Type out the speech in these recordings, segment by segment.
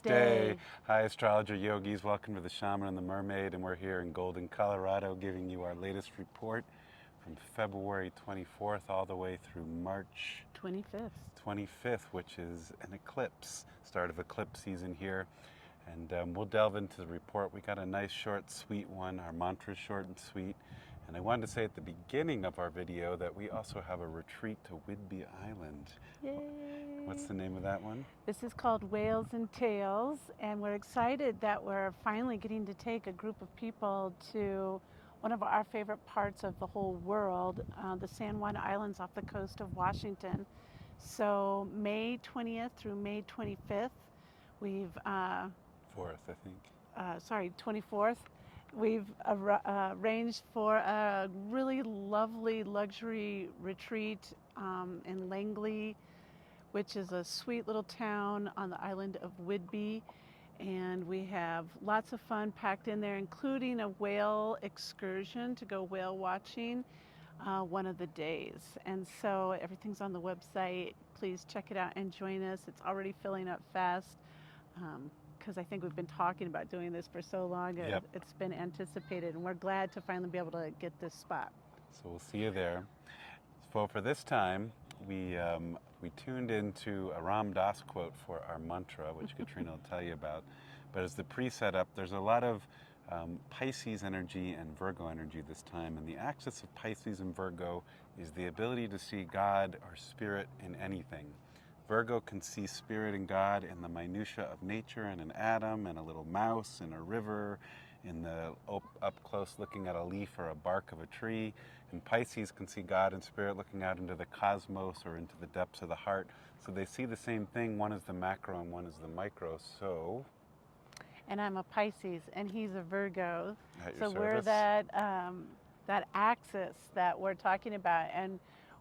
Namaste. Hi, astrologer yogis. Welcome to the Shaman and the Mermaid, and we're here in Golden, Colorado, giving you our latest report from February 24th all the way through March 25th, which is an eclipse, start of eclipse season here. And we'll delve into the report. We got a nice, short, sweet one. Our mantra is short and sweet. And I wanted to say at the beginning of our video that we also have a retreat to Whidbey Island. Yay! What's the name of that one? This is called Whales and Tales, and we're excited that we're finally getting to take a group of people to one of our favorite parts of the whole world, the San Juan Islands off the coast of Washington. So May 20th through May 25th, we've 4th, I think. 24th. We've arranged for a really lovely luxury retreat in Langley, which is a sweet little town on the island of Whidbey. And we have lots of fun packed in there, including a whale excursion to go whale watching one of the days. And so everything's on the website. Please check it out and join us. It's already filling up fast. Because I think we've been talking about doing this for so long. Yep. It's been anticipated, and we're glad to finally be able to get this spot. So we'll see you there. So for this time, we tuned into a Ram Dass quote for our mantra, which Katrina will tell you about. But as the pre-setup, there's a lot of Pisces energy and Virgo energy this time. And the axis of Pisces and Virgo is the ability to see God or spirit in anything. Virgo can see spirit and God in the minutia of nature, in an atom, in a little mouse, in a river, in the up close looking at a leaf or a bark of a tree. And Pisces can see God and spirit looking out into the cosmos or into the depths of the heart. So they see the same thing. One is the macro and one is the micro. So. And I'm a Pisces, and he's a Virgo. At your so we're service. that axis that we're talking about. And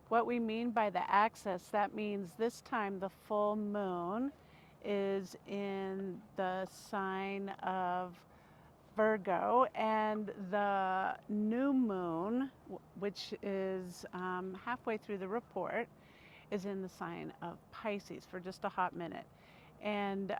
what we mean by the axis, that means this time the full moon is in the sign of Virgo, and the new moon, which is halfway through the report, is in the sign of Pisces for just a hot minute. And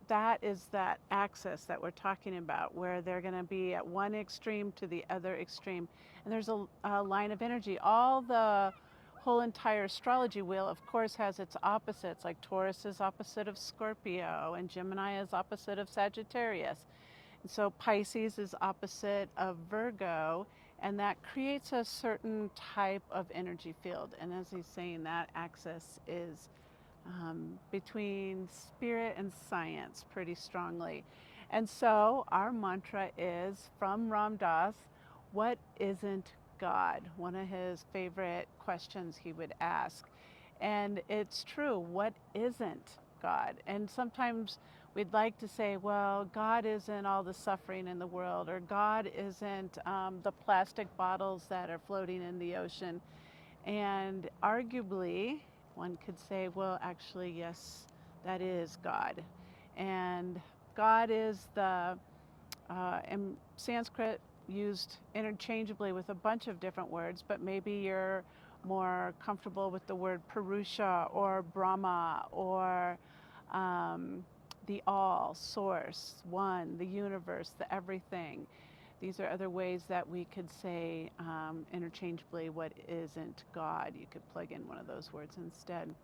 that is that axis that we're talking about, where they're going to be at one extreme to the other extreme. And there's a line of energy. All the whole entire astrology wheel, of course, has its opposites, like Taurus is opposite of Scorpio, and Gemini is opposite of Sagittarius. And so Pisces is opposite of Virgo, and that creates a certain type of energy field. And as he's saying, that axis is between spirit and science pretty strongly. And so our mantra is from Ram Dass, what isn't God? One of his favorite questions he would ask. And it's true, what isn't God? And sometimes we'd like to say, well, God isn't all the suffering in the world, or God isn't the plastic bottles that are floating in the ocean. And arguably, one could say, well, actually, yes, that is God. And God is in Sanskrit, used interchangeably with a bunch of different words, but maybe you're more comfortable with the word Purusha or Brahma or the all, source, one, the universe, the everything. These are other ways that we could say interchangeably what isn't God. You could plug in one of those words instead.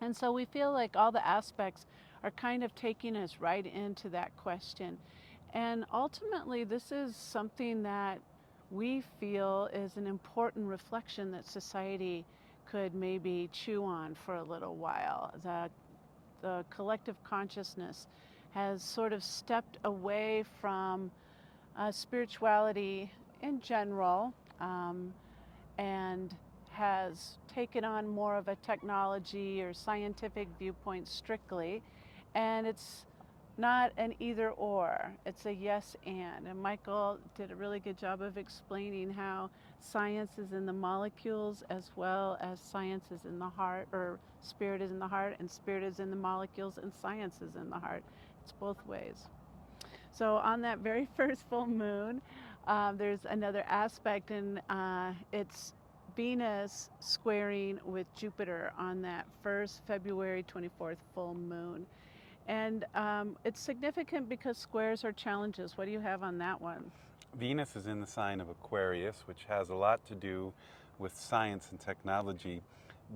And so we feel like all the aspects are kind of taking us right into that question. And ultimately, this is something that we feel is an important reflection that society could maybe chew on for a little while. The collective consciousness has sort of stepped away from spirituality in general, and has taken on more of a technology or scientific viewpoint strictly, and it's not an either or, it's a yes and Michael did a really good job of explaining how science is in the molecules as well as science is in the heart, or spirit is in the heart and spirit is in the molecules and science is in the heart. It's both ways. So on that very first full moon, there's another aspect, and it's Venus squaring with Jupiter on that first February 24th full moon. And it's significant because squares are challenges. What do you have on that one? Venus is in the sign of Aquarius, which has a lot to do with science and technology.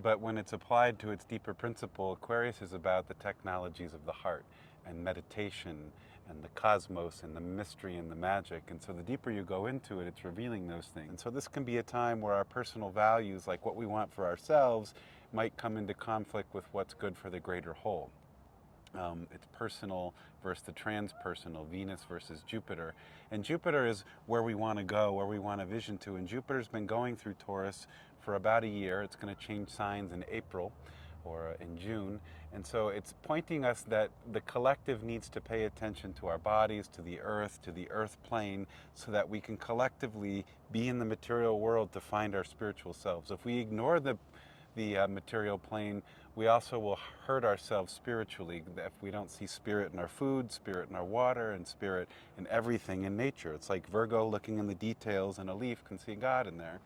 But when it's applied to its deeper principle, Aquarius is about the technologies of the heart and meditation and the cosmos and the mystery and the magic. And so the deeper you go into it, it's revealing those things. And so this can be a time where our personal values, like what we want for ourselves, might come into conflict with what's good for the greater whole. It's personal versus the transpersonal, Venus versus Jupiter. And Jupiter is where we want to go, where we want a vision to. And Jupiter's been going through Taurus for about a year. It's going to change signs in April or in June. And so it's pointing us that the collective needs to pay attention to our bodies, to the earth plane, so that we can collectively be in the material world to find our spiritual selves. If we ignore the material plane, we also will hurt ourselves spiritually if we don't see spirit in our food, spirit in our water, and spirit in everything in nature. It's like Virgo looking in the details, and a leaf can see God in there.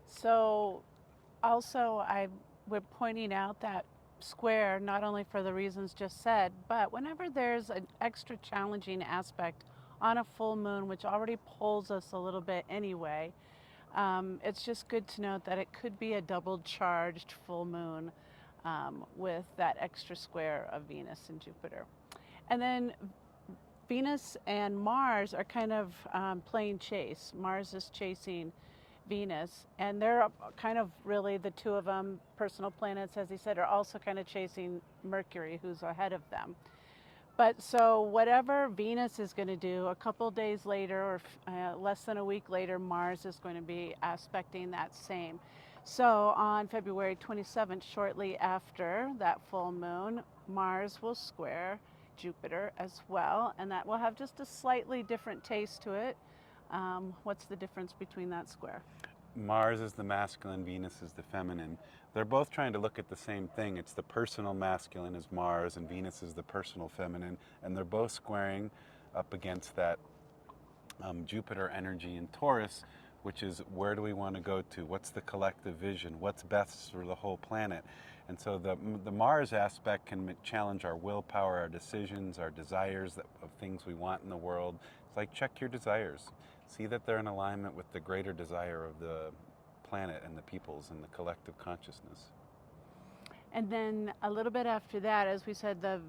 So also we're pointing out that square, not only for the reasons just said, but whenever there's an extra challenging aspect on a full moon, which already pulls us a little bit anyway, it's just good to note that it could be a double charged full moon with that extra square of Venus and Jupiter. And then Venus and Mars are kind of playing chase. Mars is chasing Venus, and they're kind of really the two of them, personal planets, as he said, are also kind of chasing Mercury, who's ahead of them. But so whatever Venus is going to do, a couple days later or less than a week later, Mars is going to be aspecting that same. So on February 27th, shortly after that full moon, Mars will square Jupiter as well, and that will have just a slightly different taste to it. What's the difference between that square? Mars is the masculine, Venus is the feminine. They're both trying to look at the same thing. It's the personal masculine is Mars, and Venus is the personal feminine, and they're both squaring up against that Jupiter energy in Taurus, which is where do we want to go to? What's the collective vision? What's best for the whole planet? And so the Mars aspect can challenge our willpower, our decisions, our desires of things we want in the world. It's like check your desires. See that they're in alignment with the greater desire of the planet and the peoples and the collective consciousness. And then a little bit after that, as we said, the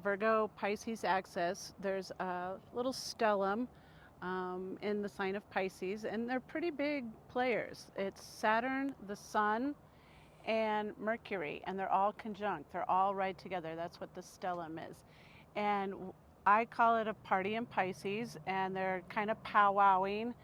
Virgo Pisces axis, there's a little stellium in the sign of Pisces, and they're pretty big players. It's Saturn, the Sun, and Mercury, and they're all conjunct. They're all right together. That's what the stellium is. And I call it a party in Pisces, and they're kind of powwowing,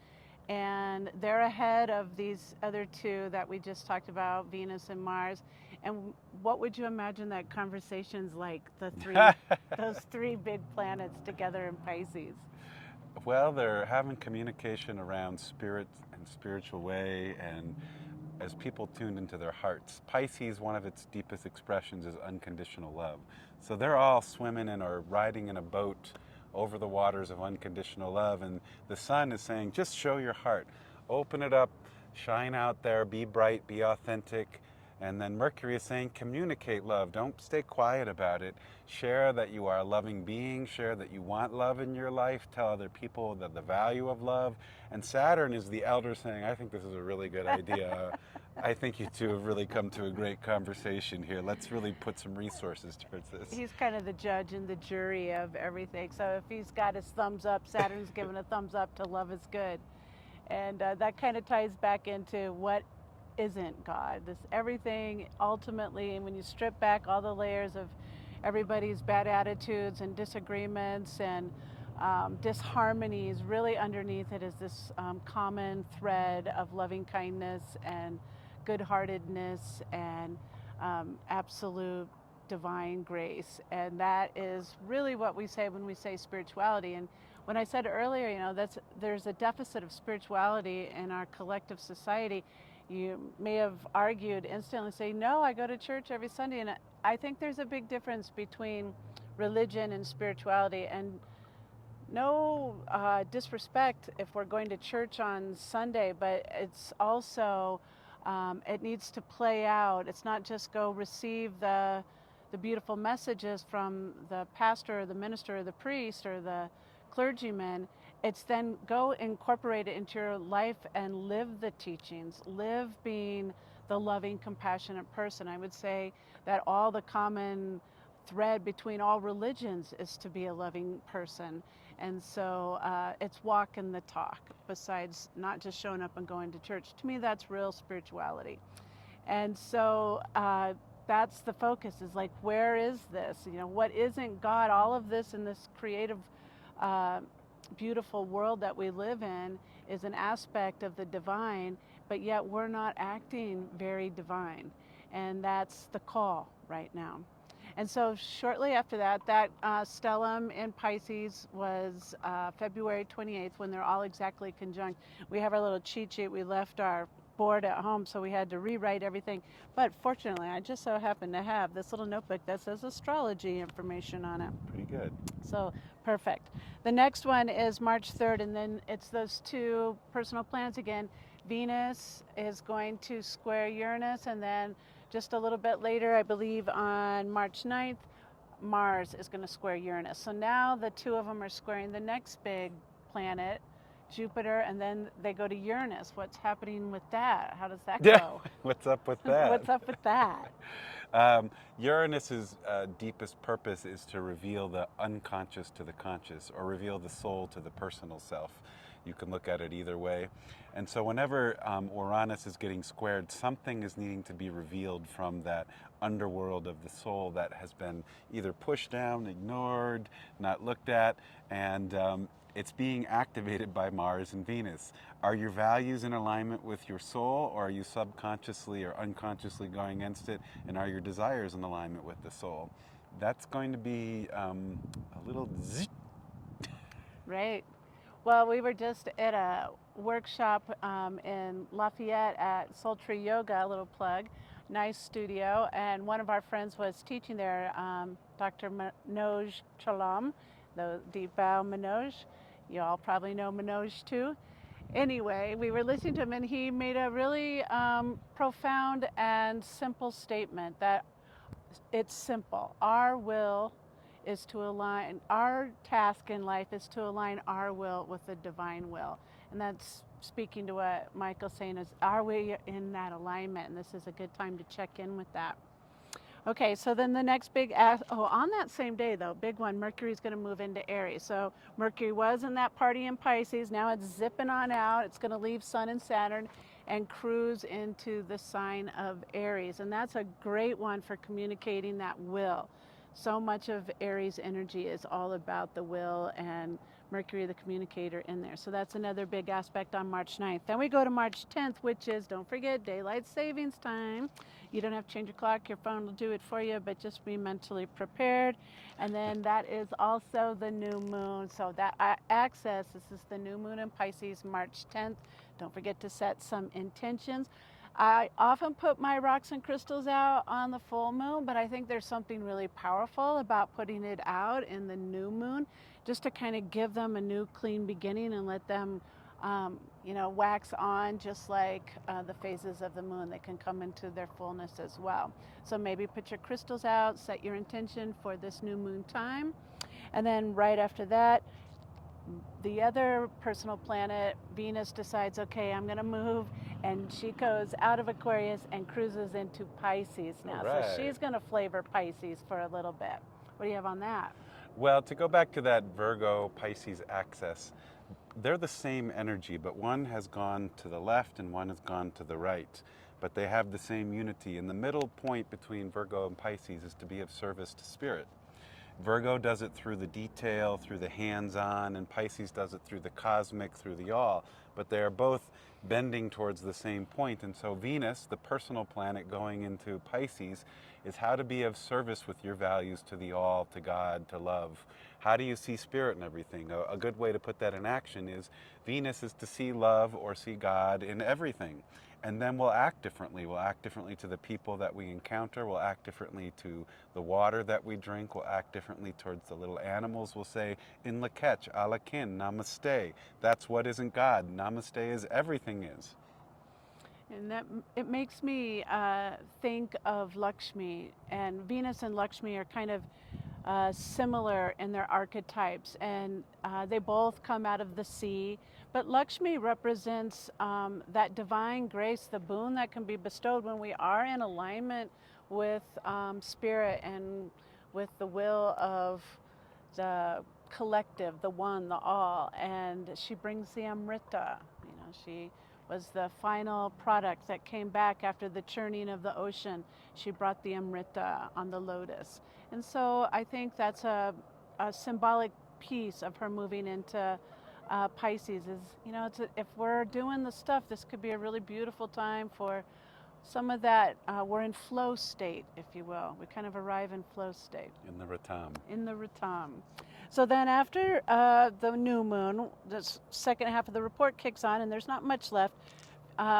and they're ahead of these other two that we just talked about, Venus and Mars. And what would you imagine that conversation's like, those three big planets together in Pisces? Well, they're having communication around spirit and spiritual way, and as people tuned into their hearts. Pisces, one of its deepest expressions is unconditional love. So they're all swimming and or riding in a boat over the waters of unconditional love, and the sun is saying, just show your heart, open it up, shine out there, be bright, be authentic. And then Mercury is saying, communicate love. Don't stay quiet about it. Share that you are a loving being. Share that you want love in your life. Tell other people that the value of love. And Saturn is the elder saying, I think this is a really good idea. I think you two have really come to a great conversation here. Let's really put some resources towards this. He's kind of the judge and the jury of everything. So if he's got his thumbs up, Saturn's giving a thumbs up to love is good. And that kind of ties back into what isn't God. This everything ultimately, and when you strip back all the layers of everybody's bad attitudes and disagreements and disharmonies, really underneath it is this common thread of loving kindness and good-heartedness and absolute divine grace. And that is really what we say when we say spirituality. And when I said earlier, there's a deficit of spirituality in our collective society. You may have argued instantly, say, no, I go to church every Sunday. And I think there's a big difference between religion and spirituality. And no disrespect if we're going to church on Sunday, but it's also, it needs to play out. It's not just go receive the the beautiful messages from the pastor or the minister or the priest or the clergyman. It's then go incorporate it into your life and live the teachings, live being the loving, compassionate person. I would say that all the common thread between all religions is to be a loving person. And so it's walking the talk, besides not just showing up and going to church. To me, that's real spirituality. And so that's the focus, is like, where is this? You know, what isn't God? All of this in this creative, uh, beautiful world that we live in is an aspect of the divine, but yet we're not acting very divine. And that's the call right now. And so shortly after that, that stellium in Pisces was February 28th, when they're all exactly conjunct. We have our little cheat sheet. We left our board at home, so we had to rewrite everything. But fortunately, I just so happen to have this little notebook that says astrology information on it. Pretty good. So perfect. The next one is March 3rd, and then it's those two personal planets again. Venus is going to square Uranus, and then just a little bit later, I believe on March 9th, Mars is going to square Uranus. So now the two of them are squaring the next big planet, Jupiter, and then they go to Uranus. What's happening with that? How does that go? What's up with that? What's up with that? Uranus's deepest purpose is to reveal the unconscious to the conscious, or reveal the soul to the personal self. You can look at it either way. And so whenever Uranus is getting squared, something is needing to be revealed from that underworld of the soul that has been either pushed down, ignored, not looked at, and it's being activated by Mars and Venus. Are your values in alignment with your soul, or are you subconsciously or unconsciously going against it? And are your desires in alignment with the soul? That's going to be a little zzz. Right. Well, we were just at a workshop in Lafayette at Sultry Yoga, a little plug, nice studio, and one of our friends was teaching there, Dr. Manoj Chalam, the Deep Bow Manoj. You all probably know Manoj too. Anyway, we were listening to him, and he made a really profound and simple statement that it's simple. Our will is to align, our task in life is to align our will with the divine will. And that's speaking to what Michael's saying, is, are we in that alignment? And this is a good time to check in with that. Okay, so then the next big, on that same day though, big one, Mercury's going to move into Aries. So Mercury was in that party in Pisces, now it's zipping on out. It's going to leave Sun and Saturn and cruise into the sign of Aries. And that's a great one for communicating that will. So much of Aries energy is all about the will, and Mercury, the communicator, in there. So that's another big aspect on March 9th. Then we go to March 10th, which is, don't forget, daylight savings time. You don't have to change your clock. Your phone will do it for you, but just be mentally prepared. And then that is also the new moon. So that access, this is the new moon in Pisces, March 10th. Don't forget to set some intentions. I often put my rocks and crystals out on the full moon, but I think there's something really powerful about putting it out in the new moon, just to kind of give them a new clean beginning and let them wax on, just like the phases of the moon. They can come into their fullness as well. So maybe put your crystals out, set your intention for this new moon time, and then right after that, the other personal planet, Venus, decides, okay, I'm going to move, and she goes out of Aquarius and cruises into Pisces now. Right. So she's going to flavor Pisces for a little bit. What do you have on that? Well, to go back to that Virgo-Pisces axis, they're the same energy, but one has gone to the left and one has gone to the right. But they have the same unity. And the middle point between Virgo and Pisces is to be of service to spirit. Virgo does it through the detail, through the hands-on, and Pisces does it through the cosmic, through the all. But they are both bending towards the same point. And so Venus, the personal planet going into Pisces, is how to be of service with your values to the all, to God, to love. How do you see spirit and everything? A good way to put that in action is Venus is to see love or see God in everything. And then we'll act differently. We'll act differently to the people that we encounter. We'll act differently to the water that we drink. We'll act differently towards the little animals. We'll say, in lakech, alakin, namaste. That's what isn't God. Namaste is everything is. And that it makes me think of Lakshmi, and Venus and Lakshmi are kind of similar in their archetypes, and they both come out of the sea. But Lakshmi represents that divine grace, the boon that can be bestowed when we are in alignment with spirit and with the will of the collective, the one, the all. And she brings the Amrita. You know, she was the final product that came back after the churning of the ocean. She brought the Amrita on the lotus. And so I think that's a symbolic piece of her moving into Pisces. Is, you know, if we're doing the stuff, this could be a really beautiful time for some of that. We're in flow state, if you will. We kind of arrive in flow state. In the Ratam. In the Ratam. So then after the new moon, the second half of the report kicks on, and there's not much left.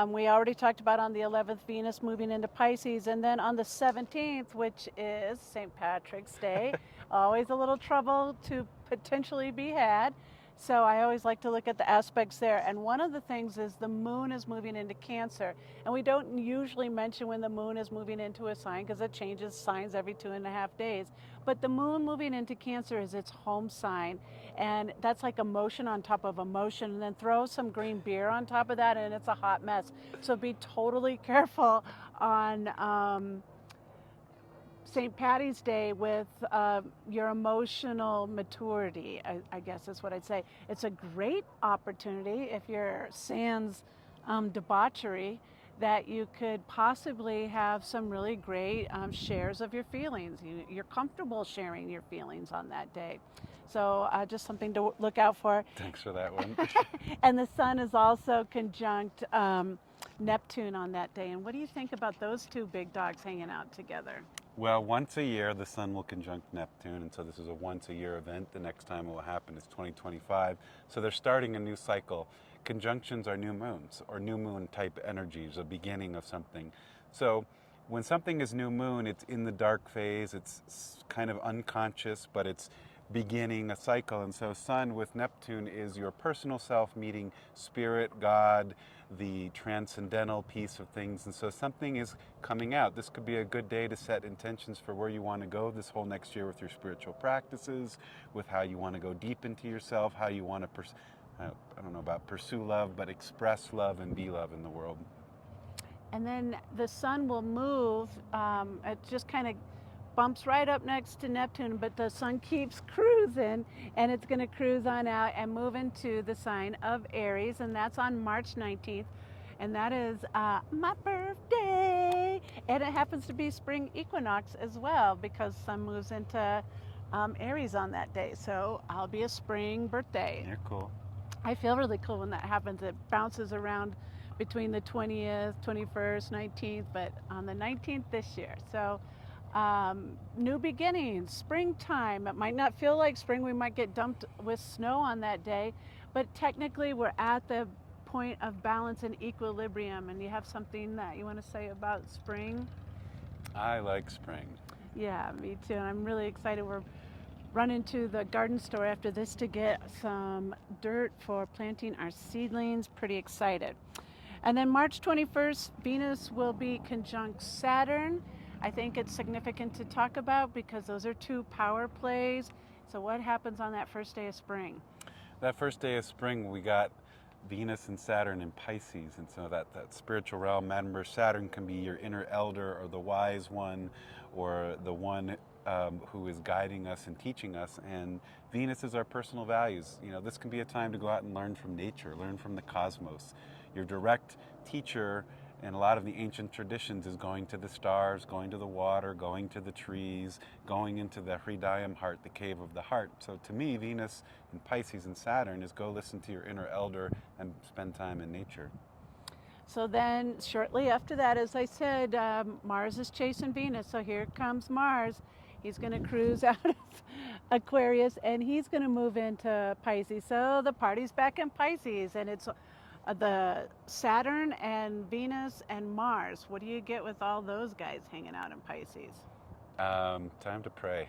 We already talked about on the 11th, Venus moving into Pisces, and then on the 17th, which is St. Patrick's Day, always a little trouble to potentially be had. So I always like to look at the aspects there. And one of the things is the moon is moving into Cancer. And we don't usually mention when the moon is moving into a sign because it changes signs every 2.5 days. But the moon moving into Cancer is its home sign. And that's like emotion on top of emotion. And then throw some green beer on top of that and it's a hot mess. So be totally careful on St. Patty's Day with your emotional maturity, I guess is what I'd say. It's a great opportunity if you're sans debauchery that you could possibly have some really great shares of your feelings. You're comfortable sharing your feelings on that day. So just something to look out for. Thanks for that one. And the sun is also conjunct Neptune on that day. And what do you think about those two big dogs hanging out together? Well, once a year, the sun will conjunct Neptune, and so this is a once-a-year event. The next time it will happen is 2025. So they're starting a new cycle. Conjunctions are new moons, or new moon-type energies, a beginning of something. So when something is new moon, it's in the dark phase, it's kind of unconscious, but it's beginning a cycle. And so sun with Neptune is your personal self meeting spirit, God, the transcendental piece of things. And so something is coming out. This could be a good day to set intentions for where you want to go this whole next year with your spiritual practices, with how you want to go deep into yourself, how you want to I don't know about pursue love, but express love and be love in the world. And then the sun will move. It just kind of bumps right up next to Neptune, but the sun keeps cruising, and it's going to cruise on out and move into the sign of Aries, and that's on March 19th. And that is my birthday. And it happens to be spring equinox as well because sun moves into Aries on that day. So I'll be a spring birthday. You're cool. I feel really cool when that happens. It bounces around between the 20th, 21st, 19th, but on the 19th this year. So new beginnings, springtime. It might not feel like spring. We might get dumped with snow on that day, but technically we're at the point of balance and equilibrium. And you have something that you want to say about spring? I like spring. Yeah, me too. And I'm really excited. We're running to the garden store after this to get some dirt for planting our seedlings. Pretty excited. And then March 21st, Venus will be conjunct Saturn. I think it's significant to talk about because those are two power plays. So what happens on that first day of spring? That first day of spring, we got Venus and Saturn in Pisces, and so that spiritual realm. Remember, Saturn can be your inner elder or the wise one or the one who is guiding us and teaching us, and Venus is our personal values. You know, this can be a time to go out and learn from nature, learn from the cosmos. Your direct teacher in a lot of the ancient traditions is going to the stars, going to the water, going to the trees, going into the Hridayam heart, the cave of the heart. So to me, Venus in Pisces and Saturn is go listen to your inner elder and spend time in nature. So then shortly after that, as I said, Mars is chasing Venus. So here comes Mars. He's going to cruise out of Aquarius and he's going to move into Pisces. So the party's back in Pisces, and it's the Saturn and Venus and Mars. What do you get with all those guys hanging out in Pisces? Time to pray.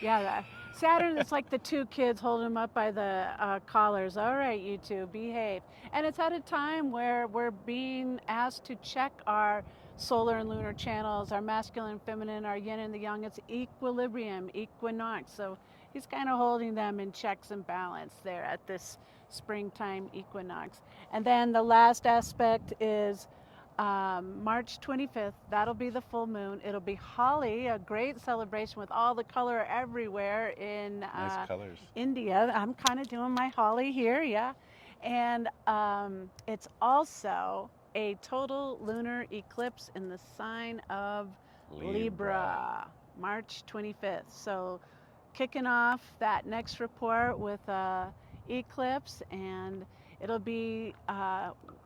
Yeah, Saturn is like the two kids holding them up by the collars. All right, you two, behave. And it's at a time where we're being asked to check our solar and lunar channels, our masculine and feminine, our yin and the yang. It's equilibrium, equinox. So he's kind of holding them in checks and balance there at this springtime equinox. And then the last aspect is March 25th. That'll be the full moon. It'll be Holi, a great celebration with all the color everywhere in Nice colors. India. I'm kind of doing my Holi here, yeah. And it's also a total lunar eclipse in the sign of Libra, March 25th. So kicking off that next report with eclipse, and it'll be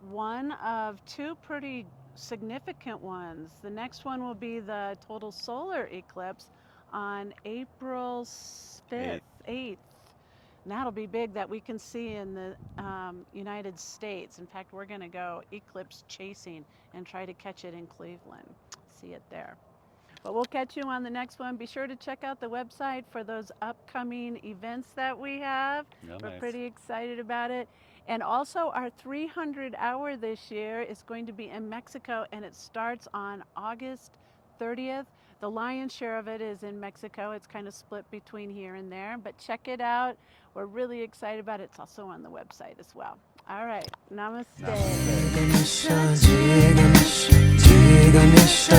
one of two pretty significant ones. The next one will be the total solar eclipse on April 5th, 8th. And that'll be big that we can see in the United States. In fact, we're going to go eclipse chasing and try to catch it in Cleveland. See it there. But we'll catch you on the next one. Be sure to check out the website for those upcoming events that we have. We're pretty excited about it. And also our 300 hour this year is going to be in Mexico, and it starts on August 30th. The lion's share of it is in Mexico. It's kind of split between here and there, but check it out. We're really excited about it. It's also on the website as well. All right. Namaste. Shri Ganesha